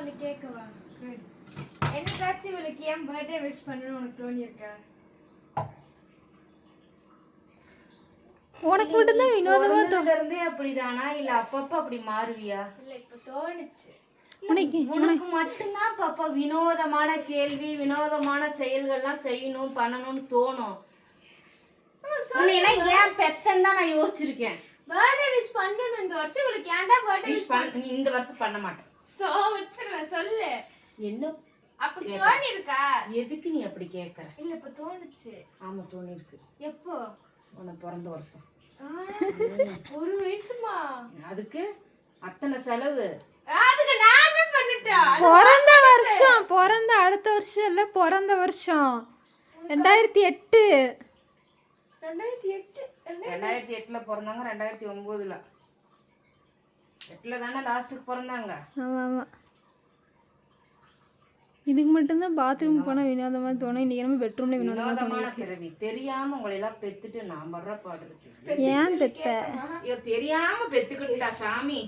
ஒன்று கேட்கவா? என்னைக்காச்சும் இவளுக்கு ஏன் பர்த்டே விஷ் பண்ணணும்னு உனக்கு தோணியிருக்கா? உனக்கு மட்டும்தான் வினோதமா இருந்தே அப்படிதானா இல்ல அப்பப்ப அப்படி மாறுவியா? இல்ல இப்ப தோணுச்சு. உனக்கு மட்டும்தான் பாப்பா வினோதமான கேள்வி வினோதமான செயல்கள்லாம் செய்யணும் பண்ணணும்னு தோணும். ஏன் பெத்தன்னு தான் நான் யோசிச்சிருக்கேன். பர்த்டே விஷ் பண்ணணும் இந்த வருஷம். இவளுக்கு ஏன்டா பர்த்டே விஷ் நீ இந்த வருஷம் பண்ண மாட்டேன். சொல்லு என்ன அப்படி தோணி இருக்கா? எதுக்கு நீ அப்படி கேக்குற? இல்ல இப்ப தோணுச்சு. ஆமா தோணி இருக்கு. எப்போ? உனக்கு பிறந்த வருஷம். ஒரு வயசுமா? அதுக்கு அத்தனை செலவு. அதுக்கு நான் என்ன பண்ணிட்டேன்? பிறந்த அடுத்த வருஷம் இல்ல, பிறந்த வருஷம் 2008. 2008ல பிறந்தாங்க. 2009ல 8ல தானே லாஸ்ட்டுக்கு பிறந்தாங்க. ஆமா ஆமா. இதுக்கு மட்டும்தான் பாத்ரூம் போனா வினோதமா தோணும். இன்னைக்கு நம்ம பெட்ரூம்ல வினோதமான பிறவி. தெரியாம உங்களை எல்லாம் பெத்துட்டு நான் வர்ற பாடு இருக்கு. ஏன் பெத்த? தெரியாம பெத்துக்கிட்டா சாமி.